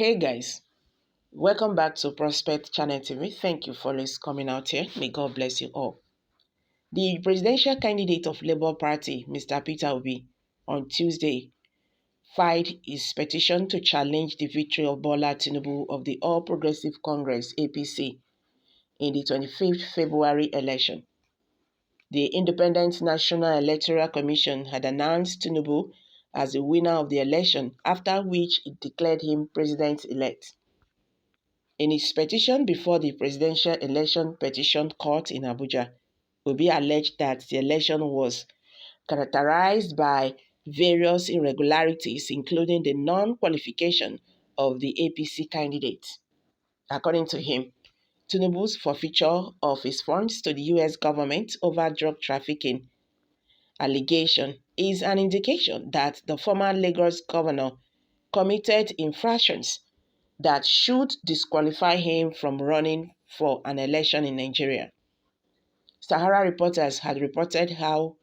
Hey guys, welcome back to Prospect Channel TV. Thank you for always coming out here. May God bless you all. The presidential candidate of Labour Party, Mr. Peter Obi, on Tuesday filed his petition to challenge the victory of Bola TINUBU of the All Progressive Congress (APC) in the 25th February election. The Independent National Electoral Commission had announced TINUBU as the winner of the election, after which it declared him president-elect. In his petition before the Presidential Election Petition Court in Abuja, Obi alleged that the election was characterized by various irregularities, including the non-qualification of the APC candidate. According to him, Tinubu's forfeiture of his funds to the U.S. government over drug trafficking allegation is an indication that the former Lagos governor committed infractions that should disqualify him from running for an election in Nigeria. Sahara reporters had reported how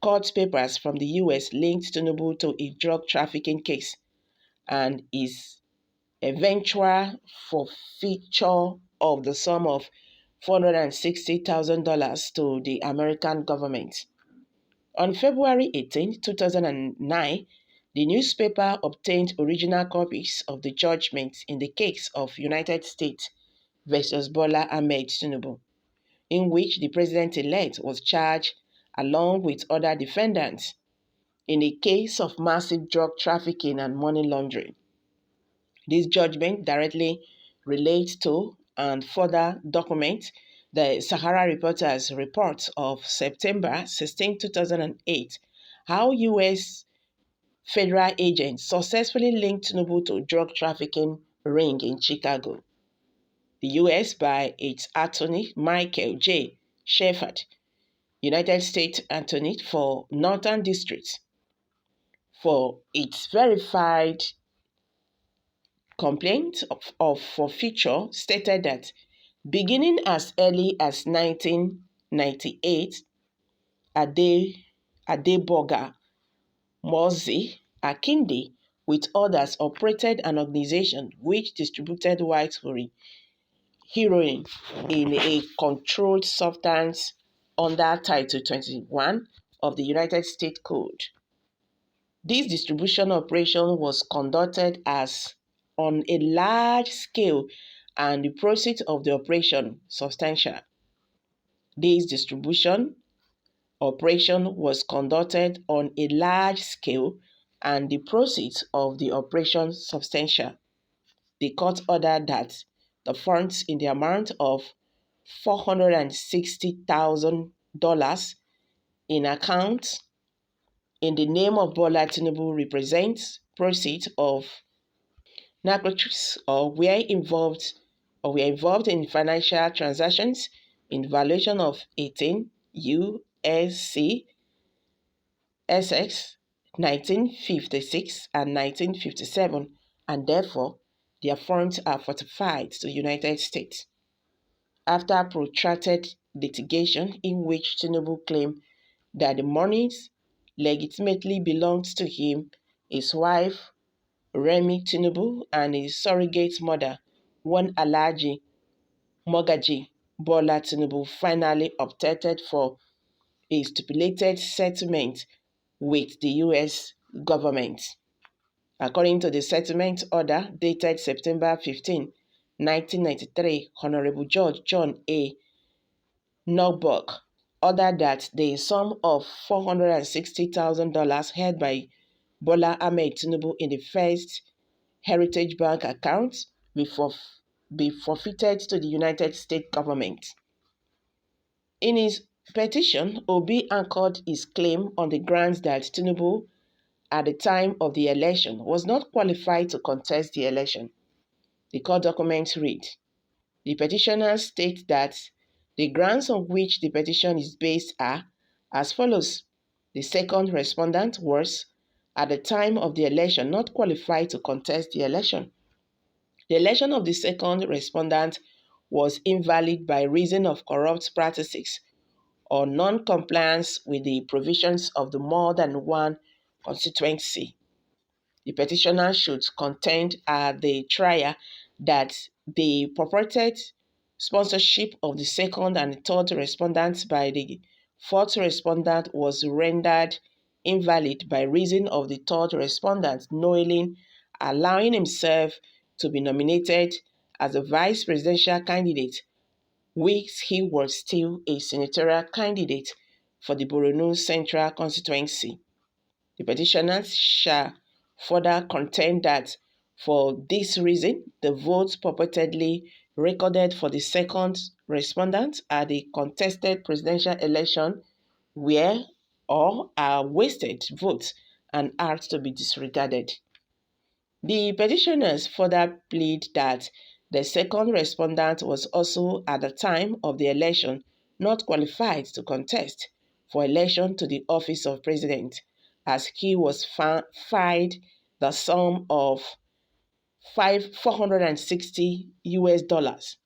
court papers from the U.S. linked Tinubu to a drug trafficking case and his eventual forfeiture of the sum of $460,000 to the American government. On February 18, 2009, the newspaper obtained original copies of the judgment in the case of United States versus Bola Ahmed Tinubu, in which the president-elect was charged along with other defendants in a case of massive drug trafficking and money laundering. This judgment directly relates to and further documents the Sahara Reporters report of September 16, 2008, how U.S. federal agents successfully linked Tinubu to drug trafficking ring in Chicago. The U.S. by its attorney Michael J. Shepard, United States Attorney for Northern District, for its verified complaint of forfeiture, stated that beginning as early as 1998, Adeboga Mozi Akinde with others operated an organization which distributed white heroin in a controlled substance under Title 21 of the United States Code. This distribution operation was conducted as on a large scale and the proceeds of the operation substantial. This distribution operation was conducted on a large scale and the proceeds of the operation substantial. The court ordered that the funds in the amount of $460,000 in accounts in the name of Bola Tinubu represents proceeds of narcotics or were involved in financial transactions in violation of 18 U.S.C. SX 1956 and 1957, and therefore their funds are fortified to the United States. After protracted litigation in which Tinubu claimed that the monies legitimately belonged to him, his wife Remi Tinubu, and his surrogate mother, one Alhaji Mogaji Bola Tinubu, finally opted for a stipulated settlement with the U.S. government. According to the settlement order dated September 15, 1993, Honorable Judge John A. Norbuck ordered that the sum of $460,000 held by Bola Ahmed Tinubu in the First Heritage Bank account be forfeited to the United States government. In his petition, Obi anchored his claim on the grounds that Tinubu, at the time of the election, was not qualified to contest the election. The court documents read, the petitioner states that the grounds on which the petition is based are as follows. The second respondent was, at the time of the election, not qualified to contest the election. The election of the second respondent was invalid by reason of corrupt practices or non-compliance with the provisions of the more than one constituency. The petitioner should contend at the trial that the purported sponsorship of the second and third respondents by the fourth respondent was rendered invalid by reason of the third respondent knowingly allowing himself to be nominated as a vice presidential candidate, whilst he was still a senatorial candidate for the Borno Central constituency. The petitioners shall further contend that for this reason, the votes purportedly recorded for the second respondent at the contested presidential election were or are wasted votes and are to be disregarded. The petitioners further plead that the second respondent was also at the time of the election not qualified to contest for election to the office of president, as he was fined the sum of 460 US dollars,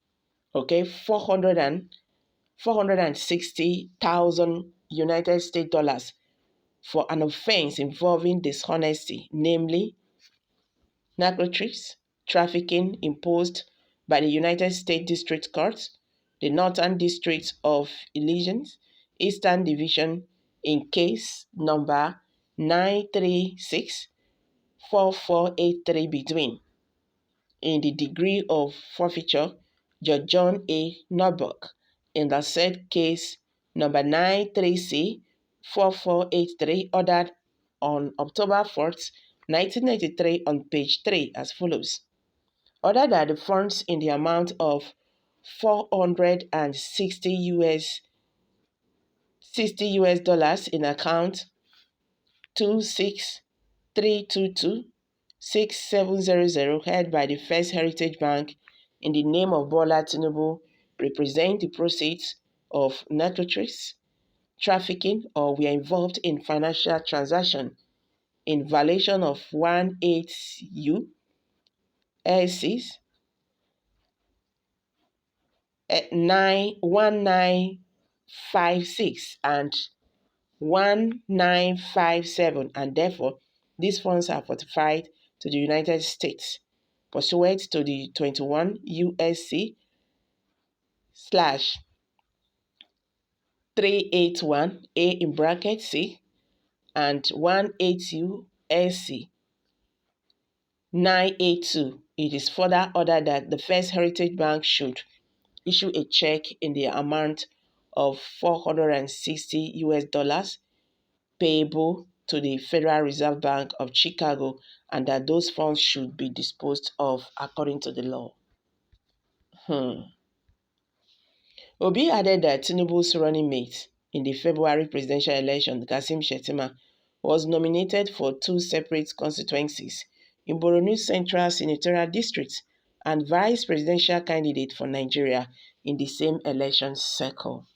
okay, 460,000 United States dollars for an offense involving dishonesty, namely narcotics trafficking imposed by the United States District Court, the Northern District of Illegals, Eastern Division, in case number 9364483 between. In the degree of forfeiture, Judge John A. Norbuck, in the said case number 9364483, ordered on October 4th, 1993 on page 3 as follows. Ordered that the funds in the amount of 460 US dollars in account 263226700 held by the First Heritage Bank in the name of Bola TINUBU represent the proceeds of narcotics trafficking or were involved in financial transaction in violation of 18U LCs 1956 and 1957, and therefore these funds are fortified to the United States pursuant to the 21 USC slash 381 A in bracket C and 180 SC 982. It is further ordered that the First Heritage Bank should issue a check in the amount of 460 US dollars payable to the Federal Reserve Bank of Chicago, and that those funds should be disposed of according to the law. Obi added that Tinubu's running mate in the February presidential election, Kassim Shettima, was nominated for two separate constituencies in Borno Central Senatorial District and vice presidential candidate for Nigeria in the same election cycle.